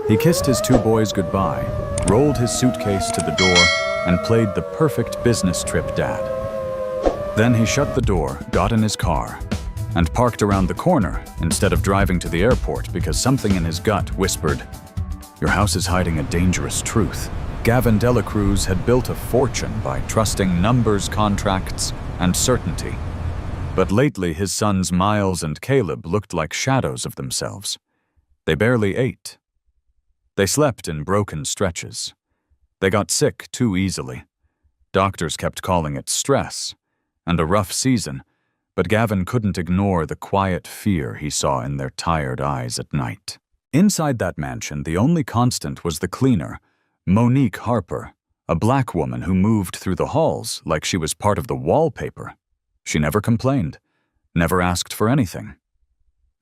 He kissed his two boys goodbye, rolled his suitcase to the door, and played the perfect business trip dad. Then he shut the door, got in his car, and parked around the corner instead of driving to the airport because something in his gut whispered, "Your house is hiding a dangerous truth." Gavin Delacruz had built a fortune by trusting numbers, contracts, and certainty. But lately his sons Miles and Caleb looked like shadows of themselves. They barely ate. They slept in broken stretches. They got sick too easily. Doctors kept calling it stress and a rough season, but Gavin couldn't ignore the quiet fear he saw in their tired eyes at night. Inside that mansion, the only constant was the cleaner, Monique Harper, a black woman who moved through the halls like she was part of the wallpaper. She never complained, never asked for anything.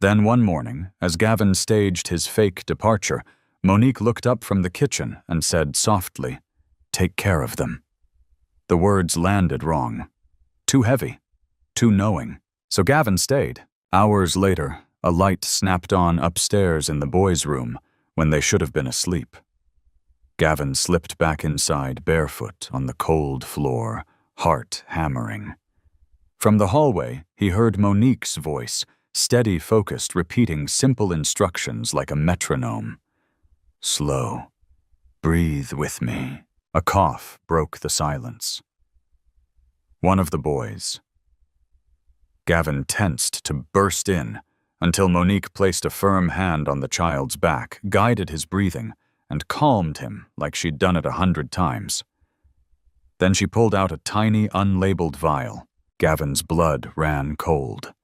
Then one morning, as Gavin staged his fake departure, Monique looked up from the kitchen and said softly, "Take care of them." The words landed wrong. Too heavy. Too knowing. So Gavin stayed. Hours later, a light snapped on upstairs in the boys' room when they should have been asleep. Gavin slipped back inside barefoot on the cold floor, heart hammering. From the hallway, he heard Monique's voice, steady, focused, repeating simple instructions like a metronome. "Slow. Breathe with me." A cough broke the silence. One of the boys. Gavin tensed to burst in until Monique placed a firm hand on the child's back, guided his breathing, and calmed him like she'd done it 100 times. Then she pulled out a tiny, unlabeled vial. Gavin's blood ran cold.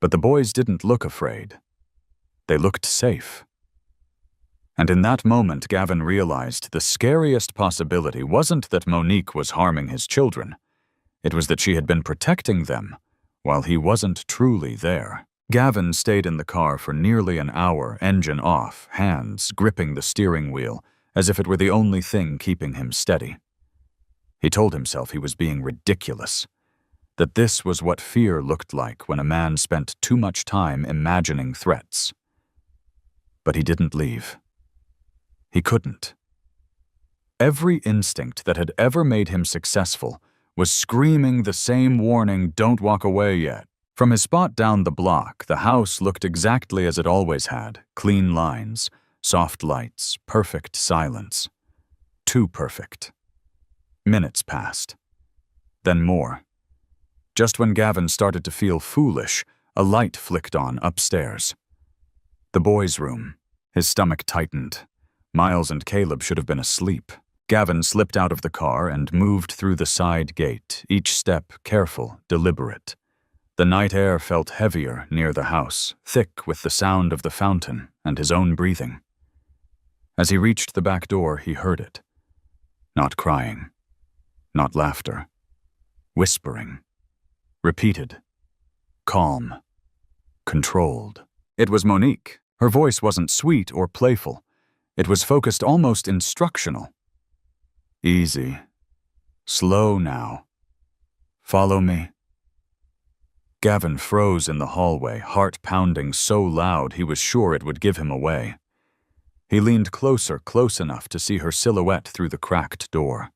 But the boys didn't look afraid. They looked safe. And in that moment, Gavin realized the scariest possibility wasn't that Monique was harming his children. It was that she had been protecting them while he wasn't truly there. Gavin stayed in the car for nearly an hour, engine off, hands gripping the steering wheel as if it were the only thing keeping him steady. He told himself he was being ridiculous, that this was what fear looked like when a man spent too much time imagining threats. But he didn't leave. He couldn't. Every instinct that had ever made him successful was screaming the same warning, "Don't walk away yet." From his spot down the block, the house looked exactly as it always had, clean lines, soft lights, perfect silence. Too perfect. Minutes passed. Then more. Just when Gavin started to feel foolish, a light flicked on upstairs. The boys' room. His stomach tightened. Miles and Caleb should have been asleep. Gavin slipped out of the car and moved through the side gate, each step careful, deliberate. The night air felt heavier near the house, thick with the sound of the fountain and his own breathing. As he reached the back door, he heard it. Not crying. Not laughter. Whispering. Repeated. Calm. Controlled. It was Monique. Her voice wasn't sweet or playful. It was focused, almost instructional. "Easy. Slow now. Follow me." Gavin froze in the hallway, heart pounding so loud he was sure it would give him away. He leaned closer, close enough to see her silhouette through the cracked door.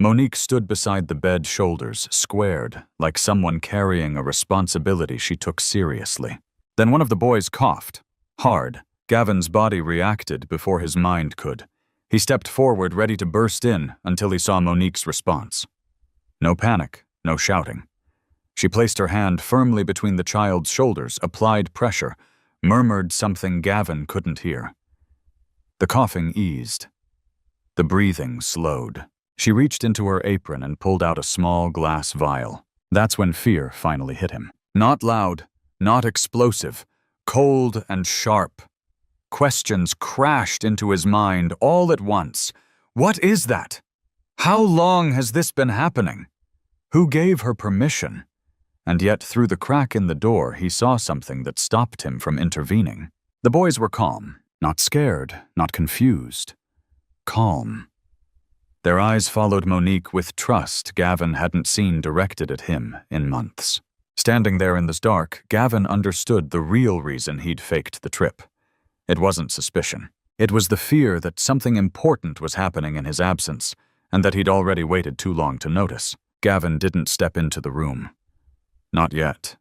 Monique stood beside the bed, shoulders squared, like someone carrying a responsibility she took seriously. Then one of the boys coughed. Hard. Gavin's body reacted before his mind could. He stepped forward, ready to burst in, until he saw Monique's response. No panic, no shouting. She placed her hand firmly between the child's shoulders, applied pressure, murmured something Gavin couldn't hear. The coughing eased. The breathing slowed. She reached into her apron and pulled out a small glass vial. That's when fear finally hit him. Not loud, not explosive, cold and sharp. Questions crashed into his mind all at once. What is that? How long has this been happening? Who gave her permission? And yet through the crack in the door, he saw something that stopped him from intervening. The boys were calm, not scared, not confused. Calm. Their eyes followed Monique with trust Gavin hadn't seen directed at him in months. Standing there in the dark, Gavin understood the real reason he'd faked the trip. It wasn't suspicion. It was the fear that something important was happening in his absence, and that he'd already waited too long to notice. Gavin didn't step into the room. Not yet.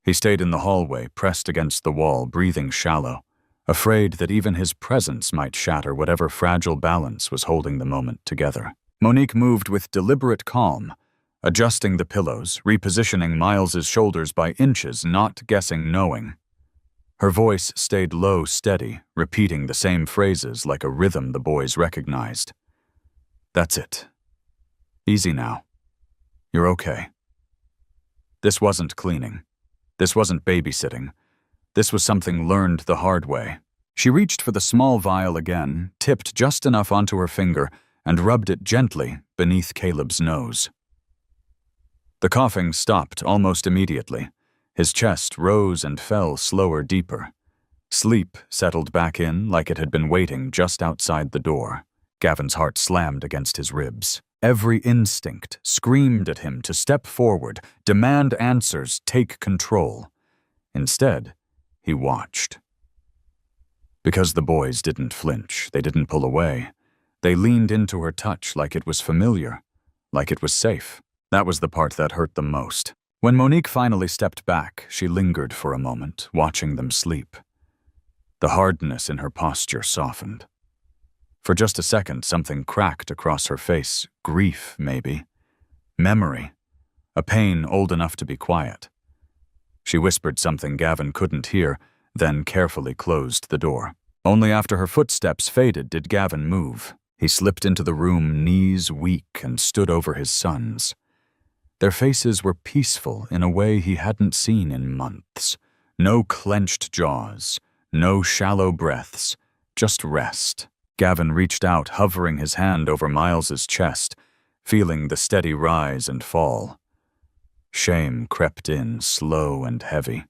He stayed in the hallway, pressed against the wall, breathing shallow, afraid that even his presence might shatter whatever fragile balance was holding the moment together. Monique moved with deliberate calm, adjusting the pillows, repositioning Miles's shoulders by inches, not guessing, knowing. Her voice stayed low, steady, repeating the same phrases like a rhythm the boys recognized. That's it. Easy now. You're okay. This wasn't cleaning. This wasn't babysitting. This was something learned the hard way. She reached for the small vial again, tipped just enough onto her finger, and rubbed it gently beneath Caleb's nose. The coughing stopped almost immediately. His chest rose and fell slower, deeper. Sleep settled back in like it had been waiting just outside the door. Gavin's heart slammed against his ribs. Every instinct screamed at him to step forward, demand answers, take control. Instead, he watched. Because the boys didn't flinch, they didn't pull away. They leaned into her touch like it was familiar, like it was safe. That was the part that hurt them most. When Monique finally stepped back, she lingered for a moment, watching them sleep. The hardness in her posture softened. For just a second, something cracked across her face. Grief, maybe. Memory. A pain old enough to be quiet. She whispered something Gavin couldn't hear, then carefully closed the door. Only after her footsteps faded did Gavin move. He slipped into the room, knees weak, and stood over his sons. Their faces were peaceful in a way he hadn't seen in months. No clenched jaws, no shallow breaths, just rest. Gavin reached out, hovering his hand over Miles's chest, feeling the steady rise and fall. Shame crept in, slow and heavy.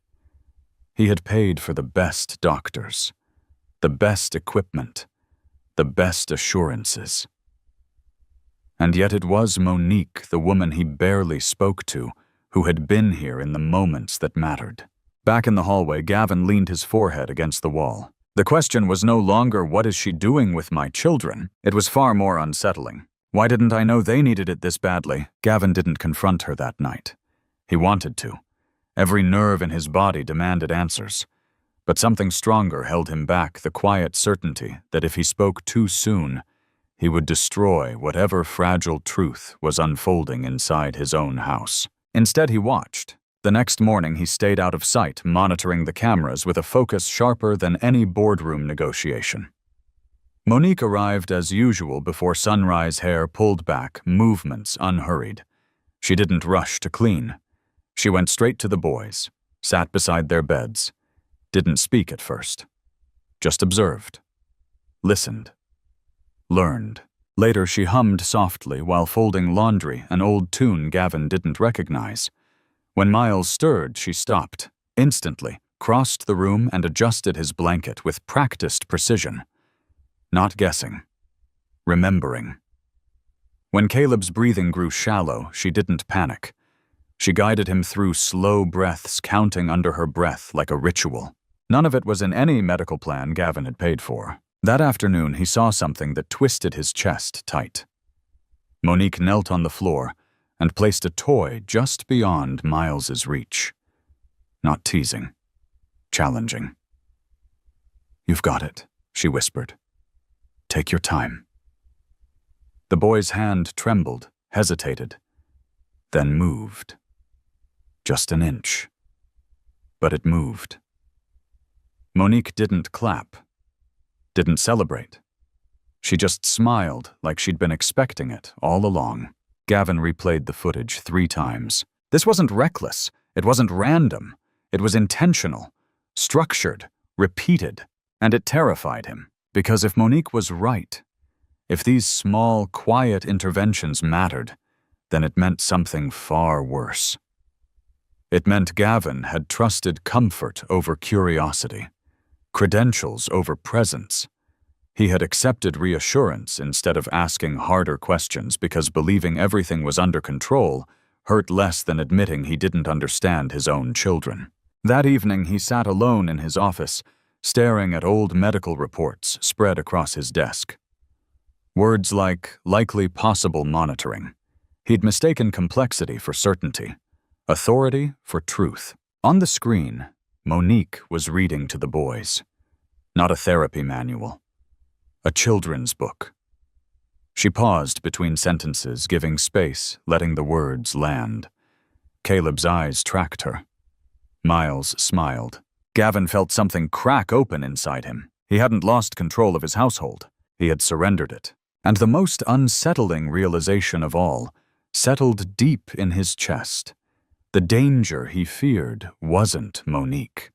He had paid for the best doctors, the best equipment, the best assurances. And yet it was Monique, the woman he barely spoke to, who had been here in the moments that mattered. Back in the hallway, Gavin leaned his forehead against the wall. The question was no longer, what is she doing with my children? It was far more unsettling. Why didn't I know they needed it this badly? Gavin didn't confront her that night. He wanted to. Every nerve in his body demanded answers. But something stronger held him back, the quiet certainty that if he spoke too soon, he would destroy whatever fragile truth was unfolding inside his own house. Instead, he watched. The next morning, he stayed out of sight, monitoring the cameras with a focus sharper than any boardroom negotiation. Monique arrived as usual before sunrise, hair pulled back, movements unhurried. She didn't rush to clean. She went straight to the boys, sat beside their beds, didn't speak at first, just observed, listened, learned. Later, she hummed softly while folding laundry, an old tune Gavin didn't recognize. When Miles stirred, she stopped, instantly, crossed the room and adjusted his blanket with practiced precision. Not guessing. Remembering. When Caleb's breathing grew shallow, she didn't panic. She guided him through slow breaths, counting under her breath like a ritual. None of it was in any medical plan Gavin had paid for. That afternoon, he saw something that twisted his chest tight. Monique knelt on the floor and placed a toy just beyond Miles's reach. Not teasing. Challenging. "You've got it," she whispered. "Take your time." The boy's hand trembled, hesitated, then moved. Just an inch. But it moved. Monique didn't clap. Didn't celebrate. She just smiled like she'd been expecting it all along. Gavin replayed the footage 3 times. This wasn't reckless. It wasn't random. It was intentional, structured, repeated, and it terrified him. Because if Monique was right, if these small, quiet interventions mattered, then it meant something far worse. It meant Gavin had trusted comfort over curiosity, credentials over presence. He had accepted reassurance instead of asking harder questions because believing everything was under control hurt less than admitting he didn't understand his own children. That evening, he sat alone in his office, staring at old medical reports spread across his desk. Words like likely possible monitoring. He'd mistaken complexity for certainty, authority for truth. On the screen, Monique was reading to the boys. Not a therapy manual. A children's book. She paused between sentences, giving space, letting the words land. Caleb's eyes tracked her. Miles smiled. Gavin felt something crack open inside him. He hadn't lost control of his household. He had surrendered it. And the most unsettling realization of all settled deep in his chest. The danger he feared wasn't Monique.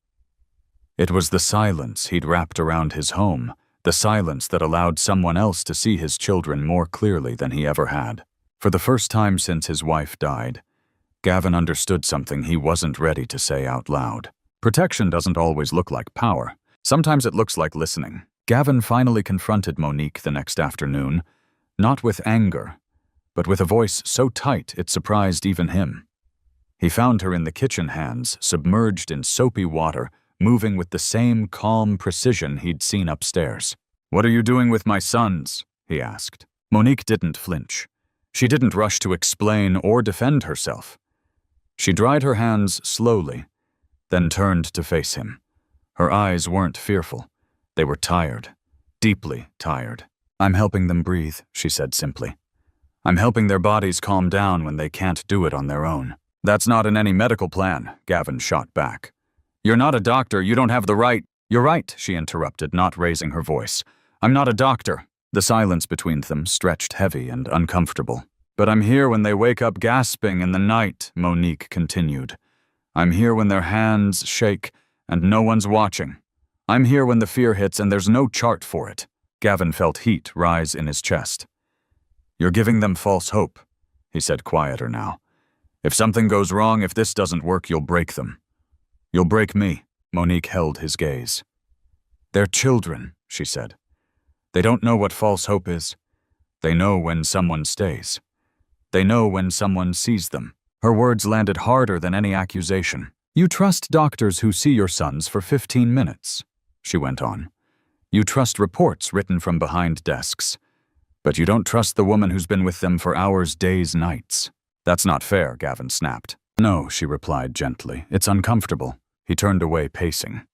It was the silence he'd wrapped around his home, the silence that allowed someone else to see his children more clearly than he ever had. For the first time since his wife died, Gavin understood something he wasn't ready to say out loud. Protection doesn't always look like power. Sometimes it looks like listening. Gavin finally confronted Monique the next afternoon, not with anger, but with a voice so tight it surprised even him. He found her in the kitchen hands, submerged in soapy water, moving with the same calm precision he'd seen upstairs. "What are you doing with my sons?" he asked. Monique didn't flinch. She didn't rush to explain or defend herself. She dried her hands slowly, then turned to face him. Her eyes weren't fearful. They were tired, deeply tired. "I'm helping them breathe," she said simply. "I'm helping their bodies calm down when they can't do it on their own." "That's not in any medical plan," Gavin shot back. "You're not a doctor, you don't have the right—" "You're right," she interrupted, not raising her voice. "I'm not a doctor." The silence between them stretched heavy and uncomfortable. "But I'm here when they wake up gasping in the night," Monique continued. "I'm here when their hands shake and no one's watching. I'm here when the fear hits and there's no chart for it." Gavin felt heat rise in his chest. "You're giving them false hope," he said, quieter now. "If something goes wrong, if this doesn't work, you'll break them. You'll break me." Monique held his gaze. "They're children," she said. "They don't know what false hope is. They know when someone stays. They know when someone sees them." Her words landed harder than any accusation. "You trust doctors who see your sons for 15 minutes, she went on. "You trust reports written from behind desks. But you don't trust the woman who's been with them for hours, days, nights." "That's not fair," Gavin snapped. "No," she replied gently. "It's uncomfortable." He turned away, pacing.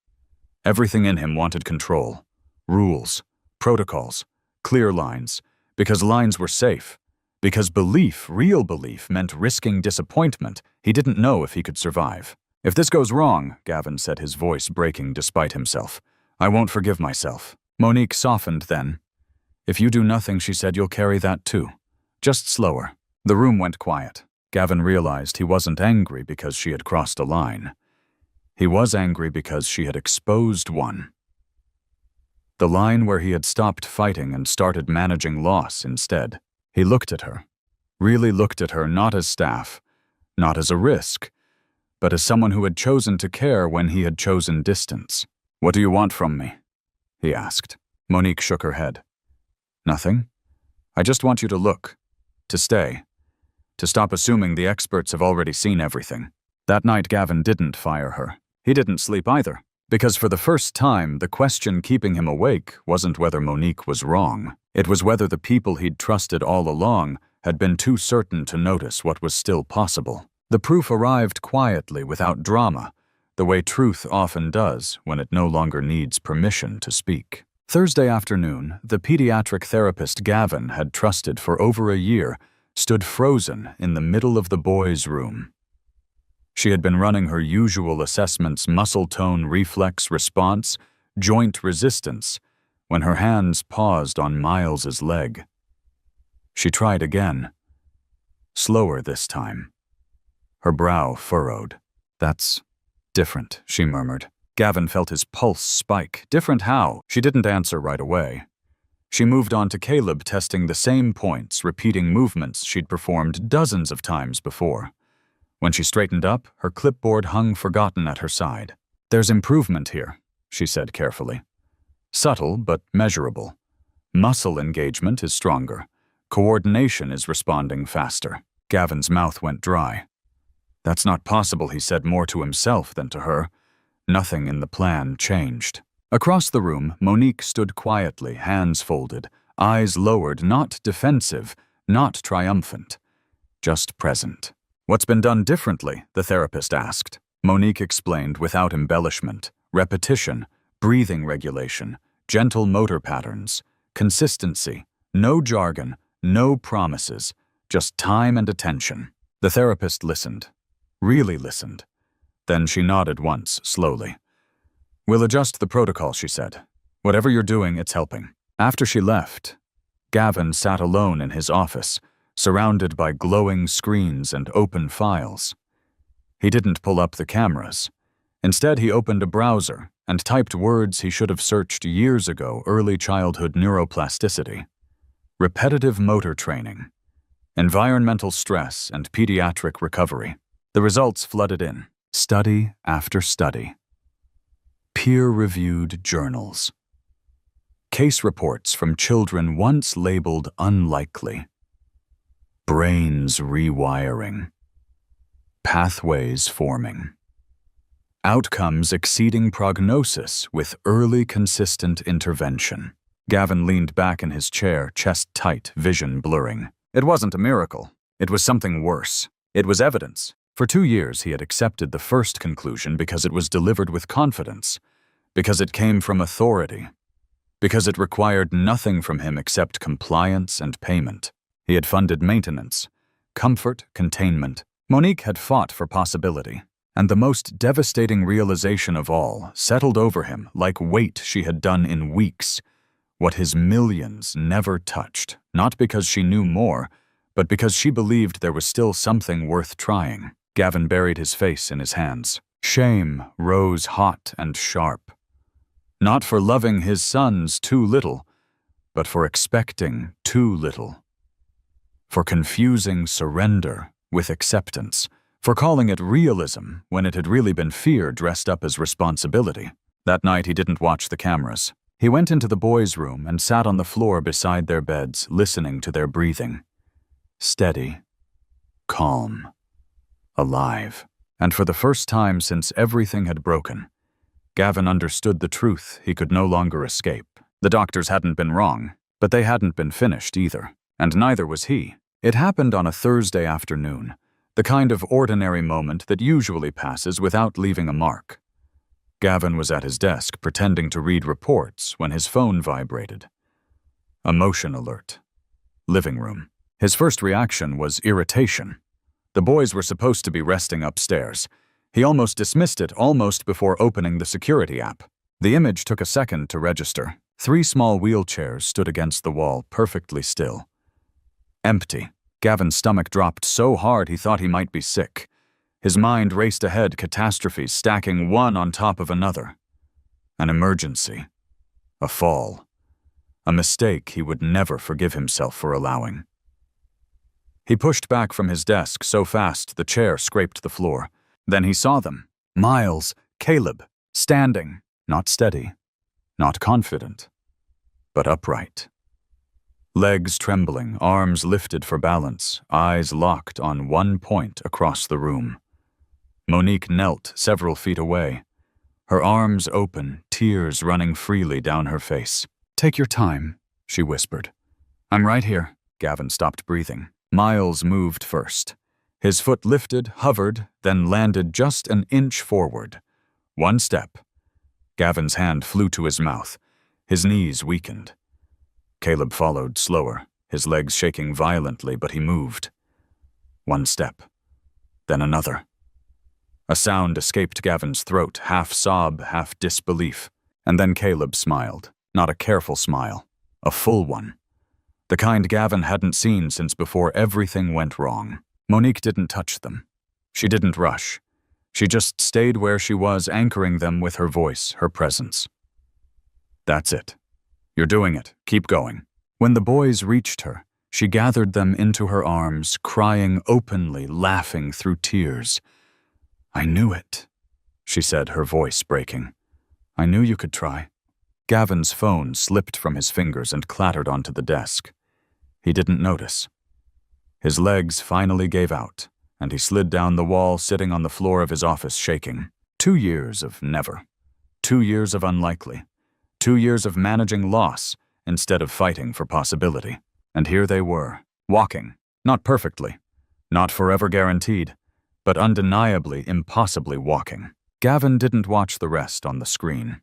Everything in him wanted control. Rules, protocols, clear lines. Because lines were safe. Because belief, real belief, meant risking disappointment. He didn't know if he could survive. "If this goes wrong," Gavin said, his voice breaking despite himself, "I won't forgive myself." Monique softened then. "If you do nothing," she said, "you'll carry that too. Just slower." The room went quiet. Gavin realized he wasn't angry because she had crossed a line. He was angry because she had exposed one. The line where he had stopped fighting and started managing loss instead. He looked at her. Really looked at her, not as staff, not as a risk, but as someone who had chosen to care when he had chosen distance. "What do you want from me?" he asked. Monique shook her head. "Nothing. I just want you to look. To stay. To stop assuming the experts have already seen everything." That night Gavin didn't fire her. He didn't sleep either. Because for the first time, the question keeping him awake wasn't whether Monique was wrong. It was whether the people he'd trusted all along had been too certain to notice what was still possible. The proof arrived quietly, without drama, the way truth often does when it no longer needs permission to speak. Thursday afternoon, the pediatric therapist Gavin had trusted for over a year stood frozen in the middle of the boys' room. She had been running her usual assessments: muscle tone, reflex response, joint resistance, when her hands paused on Miles's leg. She tried again. Slower this time. Her brow furrowed. "That's different," she murmured. Gavin felt his pulse spike. Different how? She didn't answer right away. She moved on to Caleb, testing the same points, repeating movements she'd performed dozens of times before. When she straightened up, her clipboard hung forgotten at her side. "There's improvement here," she said carefully. "Subtle, but measurable. Muscle engagement is stronger. Coordination is responding faster." Gavin's mouth went dry. "That's not possible," he said, more to himself than to her. Nothing in the plan changed. Across the room, Monique stood quietly, hands folded, eyes lowered, not defensive, not triumphant, just present. "What's been done differently?" the therapist asked. Monique explained without embellishment: repetition, breathing regulation, gentle motor patterns, consistency, no jargon, no promises, just time and attention. The therapist listened, really listened. Then she nodded once, slowly. "We'll adjust the protocol," she said. "Whatever you're doing, it's helping." After she left, Gavin sat alone in his office, surrounded by glowing screens and open files. He didn't pull up the cameras. Instead, he opened a browser and typed words he should have searched years ago: early childhood neuroplasticity, repetitive motor training, environmental stress, and pediatric recovery. The results flooded in, study after study. Peer-reviewed journals. Case reports from children once labeled unlikely. Brains rewiring. Pathways forming. Outcomes exceeding prognosis with early consistent intervention. Gavin leaned back in his chair, chest tight, vision blurring. It wasn't a miracle. It was something worse. It was evidence. For 2 years he had accepted the first conclusion because it was delivered with confidence, because it came from authority, because it required nothing from him except compliance and payment. He had funded maintenance, comfort, containment. Monique had fought for possibility, and the most devastating realization of all settled over him like weight she had done in weeks, what his millions never touched, not because she knew more, but because she believed there was still something worth trying. Gavin buried his face in his hands. Shame rose hot and sharp. Not for loving his sons too little, but for expecting too little. For confusing surrender with acceptance. For calling it realism when it had really been fear dressed up as responsibility. That night he didn't watch the cameras. He went into the boys' room and sat on the floor beside their beds, listening to their breathing. Steady, calm, alive. And for the first time since everything had broken, Gavin understood the truth he could no longer escape. The doctors hadn't been wrong, but they hadn't been finished either. And neither was he. It happened on a Thursday afternoon, the kind of ordinary moment that usually passes without leaving a mark. Gavin was at his desk pretending to read reports when his phone vibrated. A motion alert. Living room. His first reaction was irritation. The boys were supposed to be resting upstairs. He almost dismissed it almost before opening the security app. The image took a second to register. 3 small wheelchairs stood against the wall, perfectly still. Empty. Gavin's stomach dropped so hard he thought he might be sick. His mind raced ahead, catastrophes stacking one on top of another. An emergency. A fall. A mistake he would never forgive himself for allowing. He pushed back from his desk so fast the chair scraped the floor. Then he saw them. Miles, Caleb, standing, not steady, not confident, but upright. Legs trembling, arms lifted for balance, eyes locked on one point across the room. Monique knelt several feet away, her arms open, tears running freely down her face. "Take your time," she whispered. "I'm right here." Gavin stopped breathing. Miles moved first. His foot lifted, hovered, then landed just an inch forward. One step. Gavin's hand flew to his mouth. His knees weakened. Caleb followed slower, his legs shaking violently, but he moved. One step. Then another. A sound escaped Gavin's throat, half sob, half disbelief. And then Caleb smiled. Not a careful smile. A full one. The kind Gavin hadn't seen since before everything went wrong. Monique didn't touch them. She didn't rush. She just stayed where she was, anchoring them with her voice, her presence. "That's it. You're doing it. Keep going." When the boys reached her, she gathered them into her arms, crying openly, laughing through tears. "I knew it," she said, her voice breaking. "I knew you could try." Gavin's phone slipped from his fingers and clattered onto the desk. He didn't notice. His legs finally gave out, and he slid down the wall, sitting on the floor of his office, shaking. 2 years of never. 2 years of unlikely. 2 years of managing loss instead of fighting for possibility. And here they were, walking, not perfectly, not forever guaranteed, but undeniably, impossibly walking. Gavin didn't watch the rest on the screen.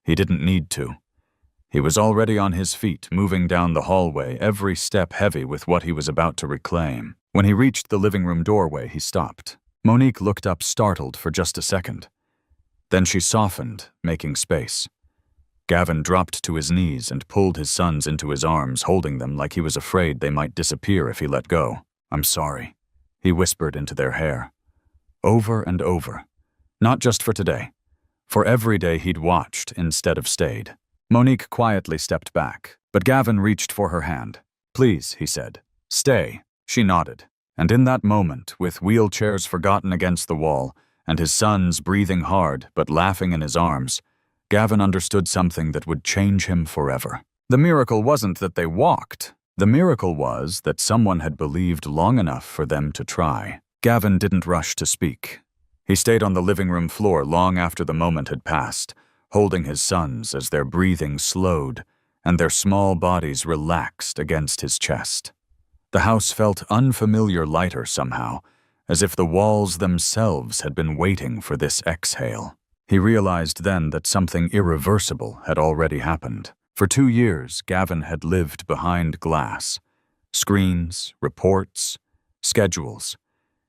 He didn't need to. He was already on his feet, moving down the hallway, every step heavy with what he was about to reclaim. When he reached the living room doorway, he stopped. Monique looked up, startled for just a second. Then she softened, making space. Gavin dropped to his knees and pulled his sons into his arms, holding them like he was afraid they might disappear if he let go. "I'm sorry," he whispered into their hair. Over and over. Not just for today. For every day he'd watched instead of stayed. Monique quietly stepped back, but Gavin reached for her hand. "Please," he said. "Stay." She nodded. And in that moment, with wheelchairs forgotten against the wall, and his sons breathing hard but laughing in his arms, Gavin understood something that would change him forever. The miracle wasn't that they walked. The miracle was that someone had believed long enough for them to try. Gavin didn't rush to speak. He stayed on the living room floor long after the moment had passed, holding his sons as their breathing slowed and their small bodies relaxed against his chest. The house felt unfamiliar lighter somehow, as if the walls themselves had been waiting for this exhale. He realized then that something irreversible had already happened. For 2 years, Gavin had lived behind glass. Screens, reports, schedules.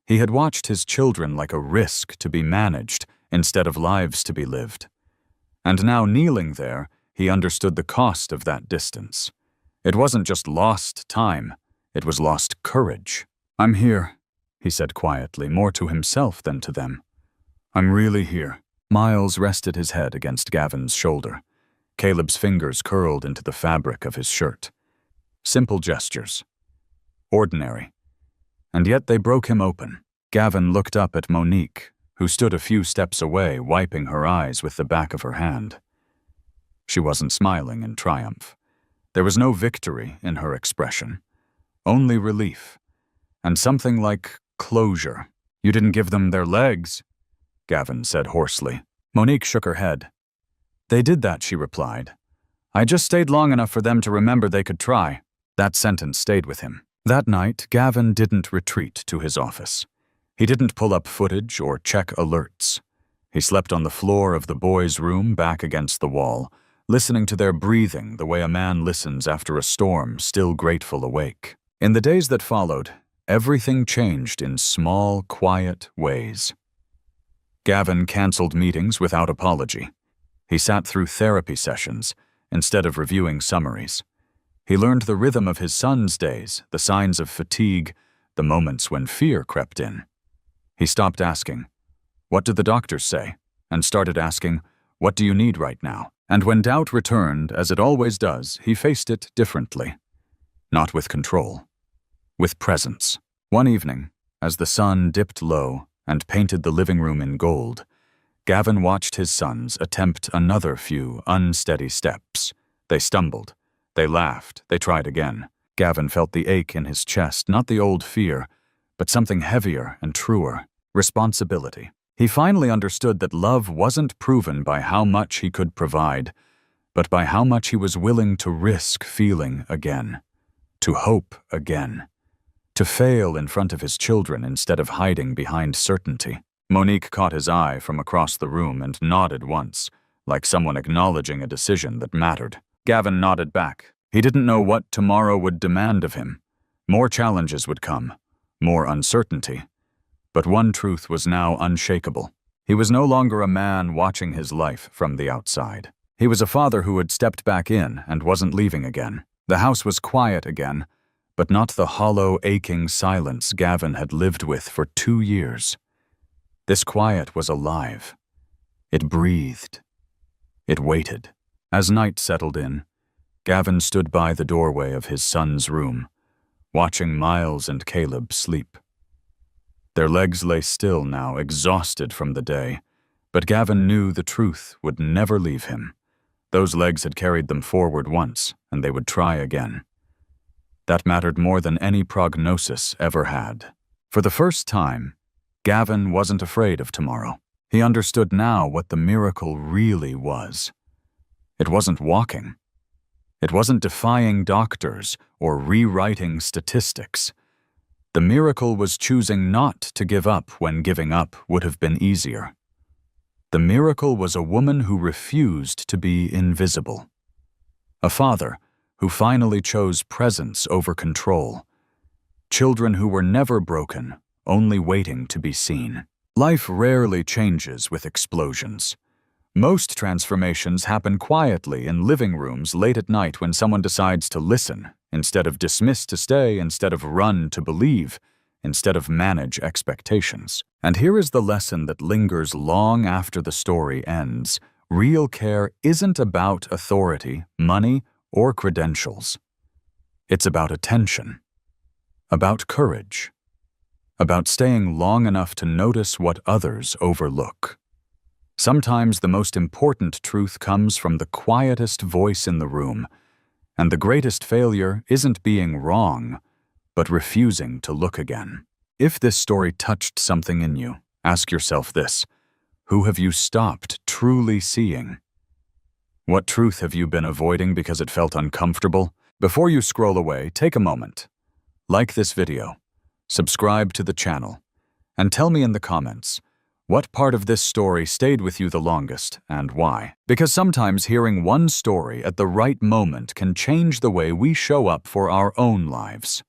He had watched his children like a risk to be managed instead of lives to be lived. And now, kneeling there, he understood the cost of that distance. It wasn't just lost time, it was lost courage. "I'm here," he said quietly, more to himself than to them. "I'm really here." Miles rested his head against Gavin's shoulder. Caleb's fingers curled into the fabric of his shirt. Simple gestures. Ordinary. And yet they broke him open. Gavin looked up at Monique, who stood a few steps away, wiping her eyes with the back of her hand. She wasn't smiling in triumph. There was no victory in her expression. Only relief. And something like closure. "You didn't give them their legs," Gavin said hoarsely. Monique shook her head. "They did that," she replied. "I just stayed long enough for them to remember they could try." That sentence stayed with him. That night, Gavin didn't retreat to his office. He didn't pull up footage or check alerts. He slept on the floor of the boys' room back against the wall, listening to their breathing the way a man listens after a storm, still grateful awake. In the days that followed, everything changed in small, quiet ways. Gavin canceled meetings without apology. He sat through therapy sessions instead of reviewing summaries. He learned the rhythm of his son's days, the signs of fatigue, the moments when fear crept in. He stopped asking, "What did the doctors say?" and started asking, "What do you need right now?" And when doubt returned, as it always does, he faced it differently. Not with control. With presence. One evening, as the sun dipped low and painted the living room in gold, Gavin watched his sons attempt another few unsteady steps. They stumbled. They laughed. They tried again. Gavin felt the ache in his chest, not the old fear, but something heavier and truer. Responsibility. He finally understood that love wasn't proven by how much he could provide, but by how much he was willing to risk feeling again, to hope again, to fail in front of his children instead of hiding behind certainty. Monique caught his eye from across the room and nodded once, like someone acknowledging a decision that mattered. Gavin nodded back. He didn't know what tomorrow would demand of him. More challenges would come, more uncertainty. But one truth was now unshakable. He was no longer a man watching his life from the outside. He was a father who had stepped back in and wasn't leaving again. The house was quiet again, but not the hollow, aching silence Gavin had lived with for 2 years. This quiet was alive. It breathed. It waited. As night settled in, Gavin stood by the doorway of his son's room, watching Miles and Caleb sleep. Their legs lay still now, exhausted from the day, but Gavin knew the truth would never leave him. Those legs had carried them forward once, and they would try again. That mattered more than any prognosis ever had. For the first time, Gavin wasn't afraid of tomorrow. He understood now what the miracle really was. It wasn't walking. It wasn't defying doctors or rewriting statistics. The miracle was choosing not to give up when giving up would have been easier. The miracle was a woman who refused to be invisible. A father who finally chose presence over control. Children who were never broken, only waiting to be seen. Life rarely changes with explosions. Most transformations happen quietly in living rooms late at night when someone decides to listen, instead of dismiss to stay, instead of run to believe, instead of manage expectations. And here is the lesson that lingers long after the story ends. Real care isn't about authority, money, or credentials. It's about attention, about courage, about staying long enough to notice what others overlook. Sometimes the most important truth comes from the quietest voice in the room, and the greatest failure isn't being wrong, but refusing to look again. If this story touched something in you, ask yourself this: who have you stopped truly seeing? What truth have you been avoiding because it felt uncomfortable? Before you scroll away, take a moment. Like this video, subscribe to the channel, and tell me in the comments, what part of this story stayed with you the longest and why? Because sometimes hearing one story at the right moment can change the way we show up for our own lives.